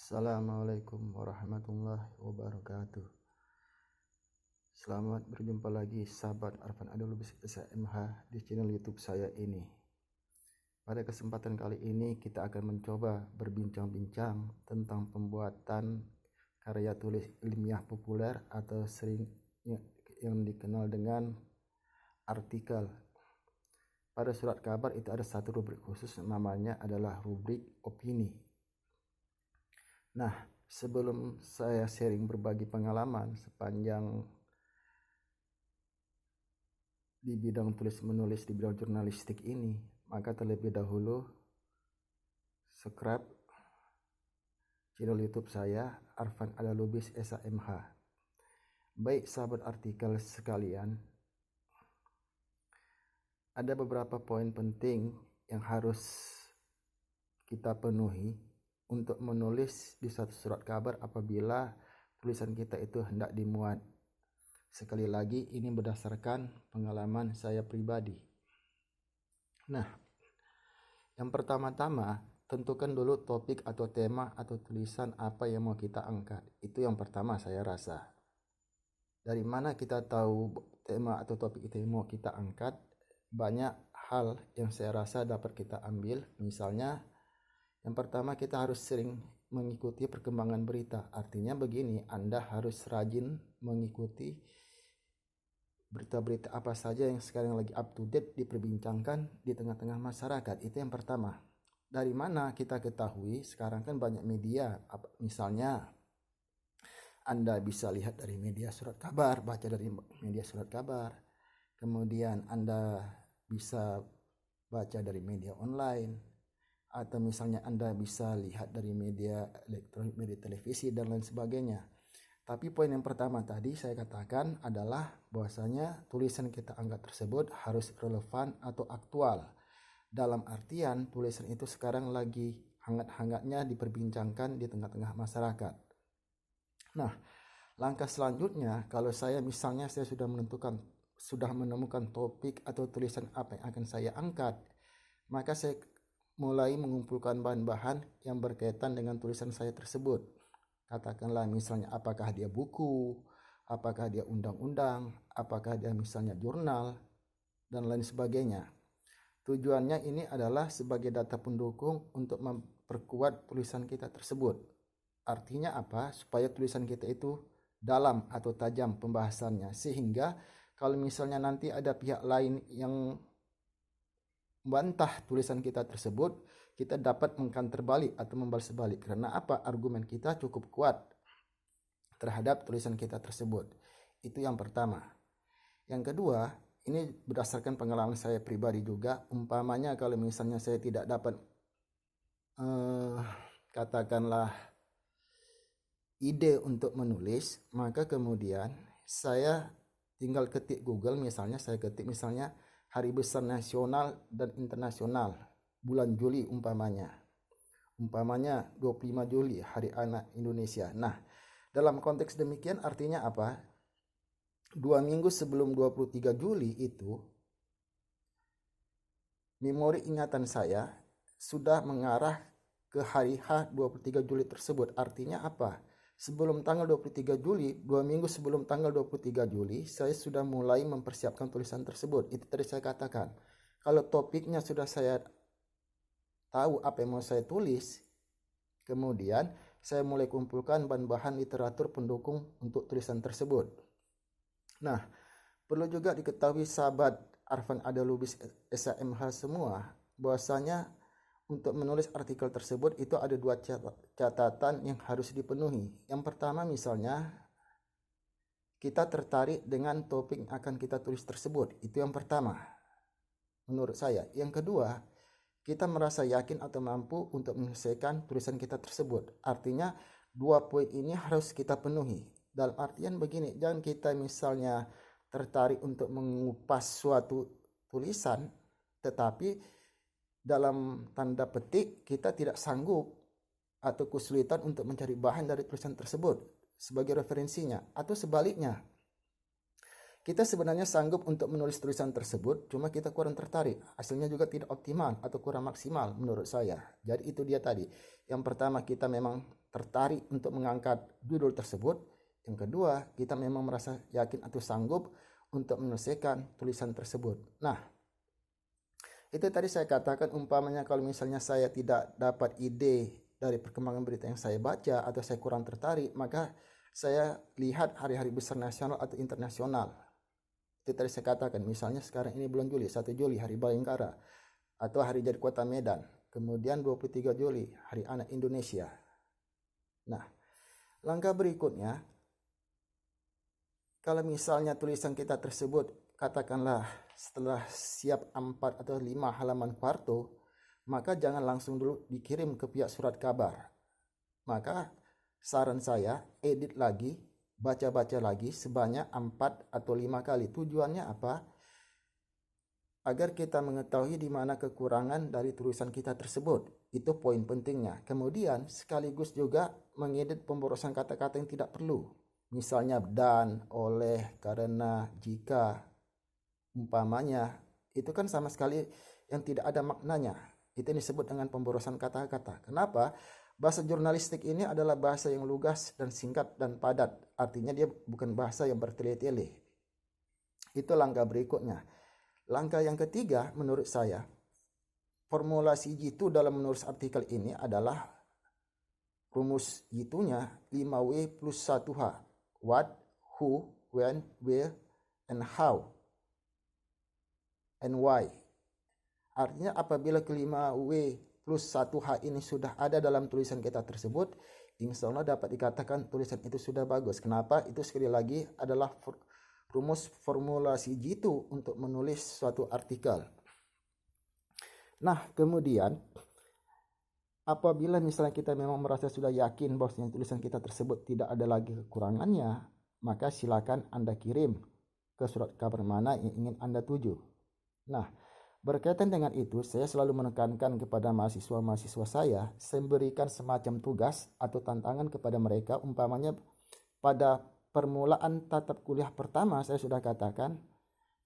Assalamualaikum warahmatullahi wabarakatuh. Selamat berjumpa lagi sahabat Arfan Adolubis SMH di channel YouTube saya ini. Pada kesempatan kali ini kita akan mencoba berbincang-bincang tentang pembuatan karya tulis ilmiah populer atau sering yang dikenal dengan artikel. Pada surat kabar itu ada satu rubrik khusus, namanya adalah rubrik opini. Nah, sebelum saya sharing berbagi pengalaman sepanjang di bidang tulis menulis di bidang jurnalistik ini, maka terlebih dahulu subscribe channel YouTube saya Arfan Adolubis SMH. Baik sahabat artikel sekalian, ada beberapa poin penting yang harus kita penuhi untuk menulis di satu surat kabar apabila tulisan kita itu hendak dimuat. Sekali lagi, ini berdasarkan pengalaman saya pribadi. Nah, yang pertama-tama tentukan dulu topik atau tema atau tulisan apa yang mau kita angkat. Itu yang pertama saya rasa. Dari mana kita tahu tema atau topik itu yang mau kita angkat? Banyak hal yang saya rasa dapat kita ambil. Misalnya, yang pertama, kita harus sering mengikuti perkembangan berita. Artinya begini, Anda harus rajin mengikuti berita-berita apa saja yang sekarang lagi up to date diperbincangkan di tengah-tengah masyarakat. Itu yang pertama. Dari mana kita ketahui? Sekarang kan banyak media. Misalnya Anda bisa lihat dari media surat kabar, baca dari media surat kabar. Kemudian Anda bisa baca dari media online. Atau misalnya Anda bisa lihat dari media elektronik, media televisi, dan lain sebagainya. Tapi poin yang pertama tadi saya katakan adalah bahwasanya tulisan kita angkat tersebut harus relevan atau aktual. Dalam artian tulisan itu sekarang lagi hangat-hangatnya diperbincangkan di tengah-tengah masyarakat. Nah, langkah selanjutnya kalau saya sudah menemukan topik atau tulisan apa yang akan saya angkat, maka saya mulai mengumpulkan bahan-bahan yang berkaitan dengan tulisan saya tersebut. Katakanlah misalnya apakah dia buku, apakah dia undang-undang, apakah dia misalnya jurnal, dan lain sebagainya. Tujuannya ini adalah sebagai data pendukung untuk memperkuat tulisan kita tersebut. Artinya apa? Supaya tulisan kita itu dalam atau tajam pembahasannya. Sehingga kalau misalnya nanti ada pihak lain yang membantah tulisan kita tersebut, kita dapat mengcounter balik atau membalas balik. Karena apa? Argumen kita cukup kuat terhadap tulisan kita tersebut. Itu yang pertama. Yang kedua, ini berdasarkan pengalaman saya pribadi juga. Umpamanya kalau misalnya saya tidak dapat katakanlah ide untuk menulis, maka kemudian saya tinggal ketik Google, misalnya saya ketik misalnya Hari Besar Nasional dan Internasional bulan Juli umpamanya 25 Juli Hari Anak Indonesia. Nah, dalam konteks demikian artinya apa? 2 minggu sebelum 23 Juli itu memori ingatan saya sudah mengarah ke hari H 23 Juli tersebut. Artinya apa? Sebelum tanggal 23 Juli, 2 minggu sebelum tanggal 23 Juli, saya sudah mulai mempersiapkan tulisan tersebut. Itu tadi saya katakan. Kalau topiknya sudah saya tahu apa yang mau saya tulis, kemudian saya mulai kumpulkan bahan-bahan literatur pendukung untuk tulisan tersebut. Nah, perlu juga diketahui sahabat Arfan Adolubis SMH semua, bahwasanya untuk menulis artikel tersebut itu ada 2 catatan yang harus dipenuhi. Yang pertama misalnya kita tertarik dengan topik yang akan kita tulis tersebut. Itu yang pertama menurut saya. Yang kedua, kita merasa yakin atau mampu untuk menyelesaikan tulisan kita tersebut. Artinya 2 poin ini harus kita penuhi. Dalam artian begini, jangan kita misalnya tertarik untuk mengupas suatu tulisan tetapi dalam tanda petik kita tidak sanggup atau kesulitan untuk mencari bahan dari tulisan tersebut sebagai referensinya. Atau sebaliknya, kita sebenarnya sanggup untuk menulis tulisan tersebut, cuma kita kurang tertarik, hasilnya juga tidak optimal atau kurang maksimal menurut saya. Jadi itu dia tadi. Yang pertama, kita memang tertarik untuk mengangkat judul tersebut. Yang kedua, kita memang merasa yakin atau sanggup untuk menyelesaikan tulisan tersebut. Nah, itu tadi saya katakan umpamanya kalau misalnya saya tidak dapat ide dari perkembangan berita yang saya baca atau saya kurang tertarik, maka saya lihat hari-hari besar nasional atau internasional. Itu tadi saya katakan, misalnya sekarang ini bulan Juli, 1 Juli Hari Bayangkara atau Hari Jadi Kota Medan. Kemudian 23 Juli Hari Anak Indonesia. Nah, langkah berikutnya, kalau misalnya tulisan kita tersebut katakanlah setelah siap 4 atau 5 halaman quarto, maka jangan langsung dulu dikirim ke pihak surat kabar. Maka saran saya, edit lagi, baca-baca lagi sebanyak 4 atau 5 kali. Tujuannya apa? Agar kita mengetahui di mana kekurangan dari tulisan kita tersebut. Itu poin pentingnya. Kemudian sekaligus juga mengedit pemborosan kata-kata yang tidak perlu. Misalnya dan, oleh, karena, jika, umpamanya, itu kan sama sekali yang tidak ada maknanya. Itu yang disebut dengan pemborosan kata-kata. Kenapa? Bahasa jurnalistik ini adalah bahasa yang lugas dan singkat dan padat. Artinya dia bukan bahasa yang bertele-tele. Itu langkah berikutnya. Langkah yang ketiga menurut saya, formulasi jitu dalam menulis artikel ini adalah rumus jitunya 5W plus 1H. What, who, when, where, and how, and why. Artinya apabila kelima W plus 1H ini sudah ada dalam tulisan kita tersebut, insya Allah dapat dikatakan tulisan itu sudah bagus. Kenapa? Itu sekali lagi adalah rumus formulasi jitu untuk menulis suatu artikel. Nah, kemudian apabila misalnya kita memang merasa sudah yakin bahwa tulisan kita tersebut tidak ada lagi kekurangannya, maka silakan Anda kirim ke surat kabar mana yang ingin Anda tuju. Nah, berkaitan dengan itu, saya selalu menekankan kepada mahasiswa-mahasiswa saya memberikan semacam tugas atau tantangan kepada mereka. Umpamanya pada permulaan tatap kuliah pertama saya sudah katakan,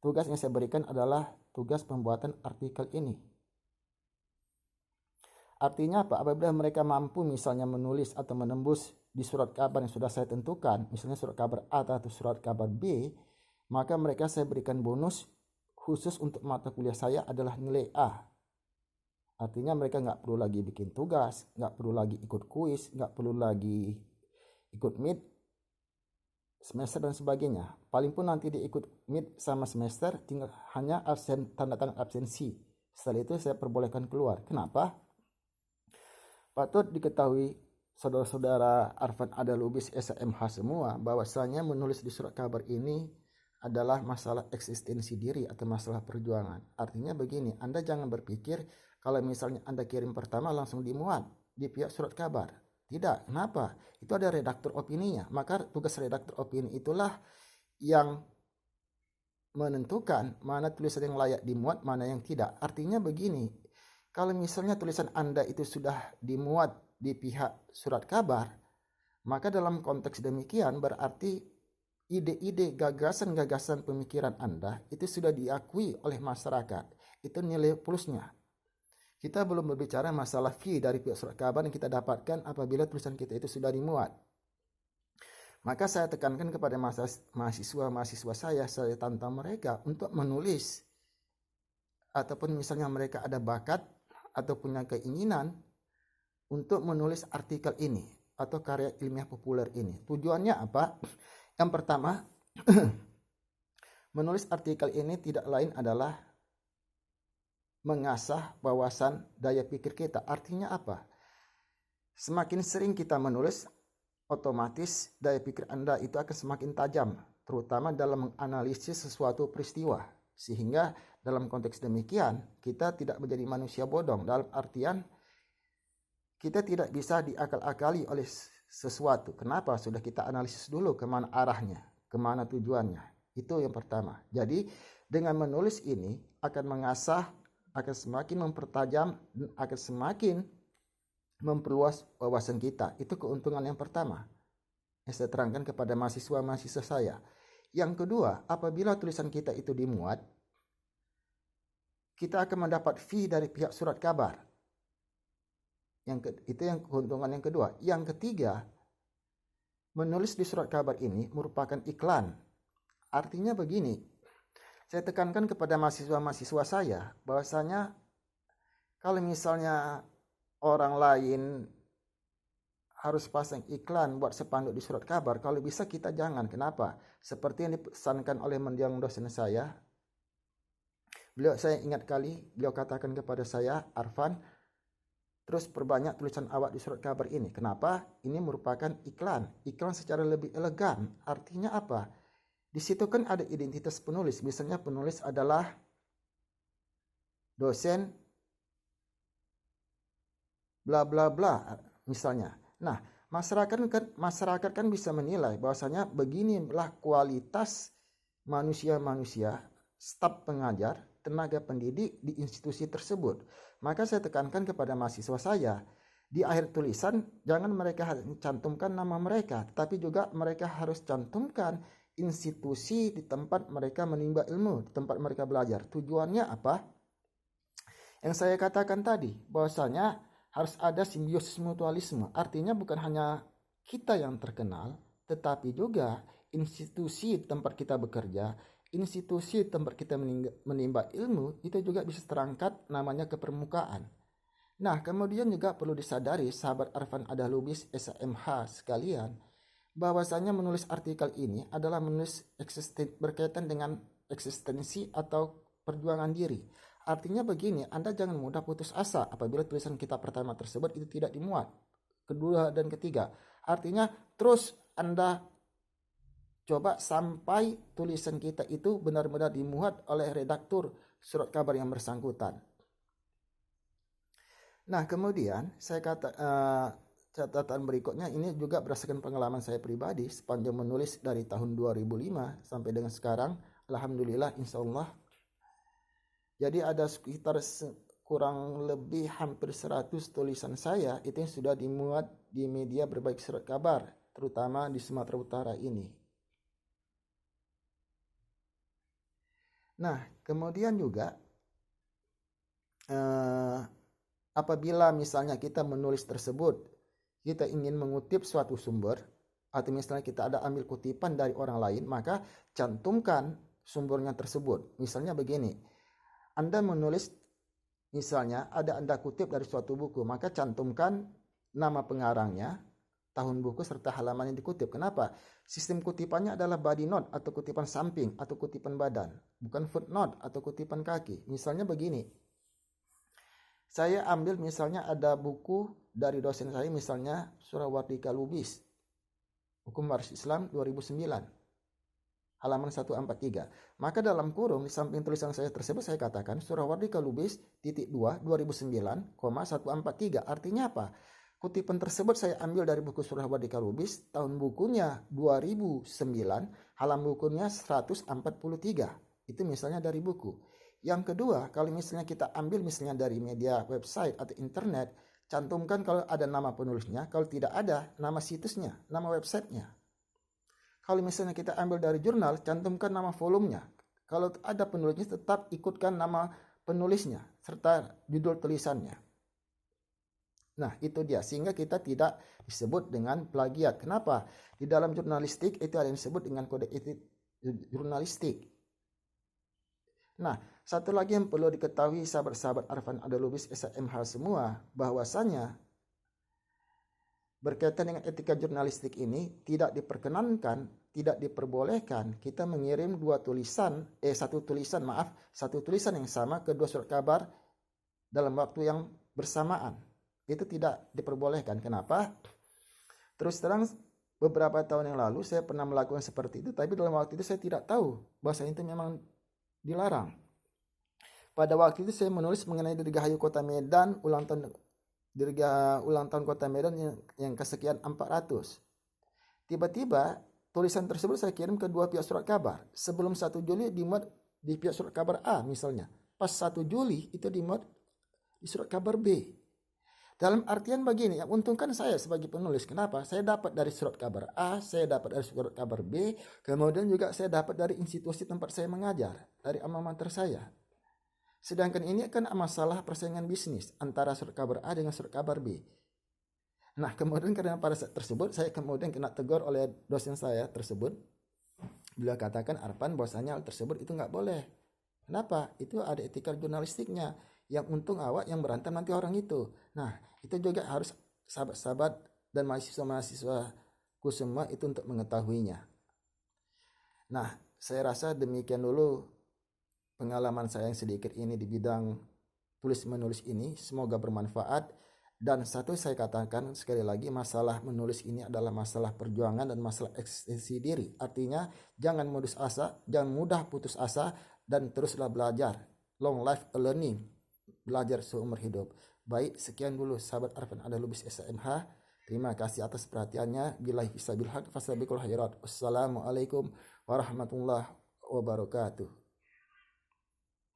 tugas yang saya berikan adalah tugas pembuatan artikel ini. Artinya apa? Apabila mereka mampu misalnya menulis atau menembus di surat kabar yang sudah saya tentukan, misalnya surat kabar A atau surat kabar B, maka mereka saya berikan bonus khusus untuk mata kuliah saya adalah nilai A. Artinya mereka nggak perlu lagi bikin tugas, nggak perlu lagi ikut kuis, nggak perlu lagi ikut mid, semester dan sebagainya. Paling pun nanti dia ikut mid sama semester, tinggal hanya absen, tanda tangan absensi. Setelah itu saya perbolehkan keluar. Kenapa? Patut diketahui saudara-saudara Arfan Adalubis SMH semua bahwasanya menulis di surat kabar ini adalah masalah eksistensi diri atau masalah perjuangan. Artinya begini, Anda jangan berpikir kalau misalnya Anda kirim pertama langsung dimuat di pihak surat kabar. Tidak, kenapa? Itu ada redaktur opininya. Maka tugas redaktur opini itulah yang menentukan mana tulisan yang layak dimuat, mana yang tidak. Artinya begini, kalau misalnya tulisan Anda itu sudah dimuat di pihak surat kabar, maka dalam konteks demikian berarti ide-ide, gagasan-gagasan pemikiran Anda itu sudah diakui oleh masyarakat. Itu nilai plusnya. Kita belum berbicara masalah fee dari pihak surat kabar yang kita dapatkan apabila tulisan kita itu sudah dimuat. Maka saya tekankan kepada mahasiswa-mahasiswa saya tantang mereka untuk menulis. Ataupun misalnya mereka ada bakat atau punya keinginan untuk menulis artikel ini atau karya ilmiah populer ini. Tujuannya apa? Yang pertama, menulis artikel ini tidak lain adalah mengasah wawasan daya pikir kita. Artinya apa? Semakin sering kita menulis, otomatis daya pikir Anda itu akan semakin tajam, terutama dalam menganalisis sesuatu peristiwa. Sehingga dalam konteks demikian, kita tidak menjadi manusia bodong. Dalam artian, kita tidak bisa diakal-akali oleh sesuatu. Kenapa? Sudah kita analisis dulu kemana arahnya, kemana tujuannya. Itu yang pertama. Jadi, dengan menulis ini akan mengasah, akan semakin mempertajam, dan akan semakin memperluas wawasan kita. Itu keuntungan yang pertama yang saya terangkan kepada mahasiswa-mahasiswa saya. Yang kedua, apabila tulisan kita itu dimuat, kita akan mendapat fee dari pihak surat kabar. Itu yang keuntungan yang kedua. Yang ketiga, menulis di surat kabar ini merupakan iklan. Artinya begini, saya tekankan kepada mahasiswa-mahasiswa saya bahwasanya kalau misalnya orang lain harus pasang iklan buat spanduk di surat kabar, kalau bisa kita jangan. Kenapa? Seperti yang dipesankan oleh mendiang dosen saya, saya ingat kali beliau katakan kepada saya, Arfan, terus perbanyak tulisan awak di surat kabar ini. Kenapa? Ini merupakan iklan secara lebih elegan. Artinya apa? Di situ kan ada identitas penulis. Misalnya penulis adalah dosen bla bla bla misalnya. Nah, masyarakat kan bisa menilai bahwasanya beginilah kualitas manusia-manusia, staf pengajar, tenaga pendidik di institusi tersebut. Maka saya tekankan kepada mahasiswa saya, di akhir tulisan jangan mereka cantumkan nama mereka, tetapi juga mereka harus cantumkan institusi di tempat mereka menimba ilmu, di tempat mereka belajar. Tujuannya apa? Yang saya katakan tadi, bahwasanya harus ada simbiosis mutualisme. Artinya bukan hanya kita yang terkenal, tetapi juga institusi tempat kita bekerja, institusi tempat kita menimba ilmu, itu juga bisa terangkat namanya ke permukaan. Nah, kemudian juga perlu disadari sahabat Arfan Ada Lubis SMH sekalian, bahwasanya menulis artikel ini adalah menulis berkaitan dengan eksistensi atau perjuangan diri. Artinya begini, Anda jangan mudah putus asa apabila tulisan kita pertama tersebut itu tidak dimuat, kedua dan ketiga. Artinya terus Anda coba sampai tulisan kita itu benar-benar dimuat oleh redaktur surat kabar yang bersangkutan. Nah, kemudian saya catatan berikutnya ini juga berdasarkan pengalaman saya pribadi sepanjang menulis dari tahun 2005 sampai dengan sekarang. Alhamdulillah, insya Allah. Jadi ada sekitar kurang lebih hampir 100 tulisan saya itu yang sudah dimuat di media berbagai surat kabar, terutama di Sumatera Utara ini. Nah, kemudian juga apabila misalnya kita menulis tersebut, kita ingin mengutip suatu sumber, atau misalnya kita ada ambil kutipan dari orang lain, maka cantumkan sumbernya tersebut. Misalnya begini, Anda menulis, misalnya ada Anda kutip dari suatu buku, maka cantumkan nama pengarangnya, tahun buku, serta halaman yang dikutip. Kenapa? Sistem kutipannya adalah body note atau kutipan samping atau kutipan badan, bukan footnote atau kutipan kaki. Misalnya begini, saya ambil misalnya ada buku dari dosen saya, misalnya Surawardika Lubis, Hukum Waris Islam 2009. Halaman 143. Maka dalam kurung di samping tulisan saya tersebut saya katakan Surawardika Lubis .2 2009, 143. Artinya apa? Kutipan tersebut saya ambil dari buku Surawardika Lubis, tahun bukunya 2009, halaman bukunya 143. Itu misalnya dari buku. Yang kedua, kalau misalnya kita ambil misalnya dari media website atau internet, cantumkan kalau ada nama penulisnya, kalau tidak ada nama situsnya, nama websitenya. Kalau misalnya kita ambil dari jurnal, cantumkan nama volumenya. Kalau ada penulisnya, tetap ikutkan nama penulisnya serta judul tulisannya. Nah, itu dia. Sehingga kita tidak disebut dengan plagiat. Kenapa? Di dalam jurnalistik itu ada yang disebut dengan kode etik jurnalistik. Nah, satu lagi yang perlu diketahui sahabat-sahabat Arfan Ada Lubis SMH semua, bahwasanya berkaitan dengan etika jurnalistik ini tidak diperkenankan, tidak diperbolehkan kita mengirim satu tulisan yang sama ke dua surat kabar dalam waktu yang bersamaan. Itu tidak diperbolehkan. Kenapa? Terus terang beberapa tahun yang lalu saya pernah melakukan seperti itu, tapi dalam waktu itu saya tidak tahu bahwa itu memang dilarang. Pada waktu itu saya menulis mengenai Dirgahayu Kota Medan ulang tahun Kota Medan yang kesekian 400. Tiba-tiba tulisan tersebut saya kirim ke dua pihak surat kabar. Sebelum 1 Juli dimuat di pihak surat kabar A misalnya. Pas 1 Juli itu dimuat di surat kabar B. Dalam artian begini, yang untungkan saya sebagai penulis. Kenapa? Saya dapat dari surat kabar A, saya dapat dari surat kabar B, kemudian juga saya dapat dari institusi tempat saya mengajar, dari alma mater saya. Sedangkan ini kan masalah persaingan bisnis antara surat kabar A dengan surat kabar B. Nah, kemudian karena pada saat tersebut saya kemudian kena tegur oleh dosen saya tersebut. Beliau katakan, Arfan, bahwasanya hal tersebut itu nggak boleh. Kenapa? Itu ada etika jurnalistiknya. Yang untung awak, yang berantem nanti orang itu. Nah, itu juga harus sahabat-sahabat dan mahasiswa-mahasiswa semua itu untuk mengetahuinya. Nah, saya rasa demikian dulu pengalaman saya yang sedikit ini di bidang tulis menulis ini. Semoga bermanfaat. Dan satu saya katakan sekali lagi, masalah menulis ini adalah masalah perjuangan dan masalah eksistensi diri. Artinya jangan modus asa, jangan mudah putus asa, dan teruslah belajar. Long life learning, belajar seumur hidup. Baik, sekian dulu sahabat Arfan Anda Lubis SMH. Terima kasih atas perhatiannya. Billahi fissabil haq fasabiqul khairat. Wassalamualaikum warahmatullahi wabarakatuh.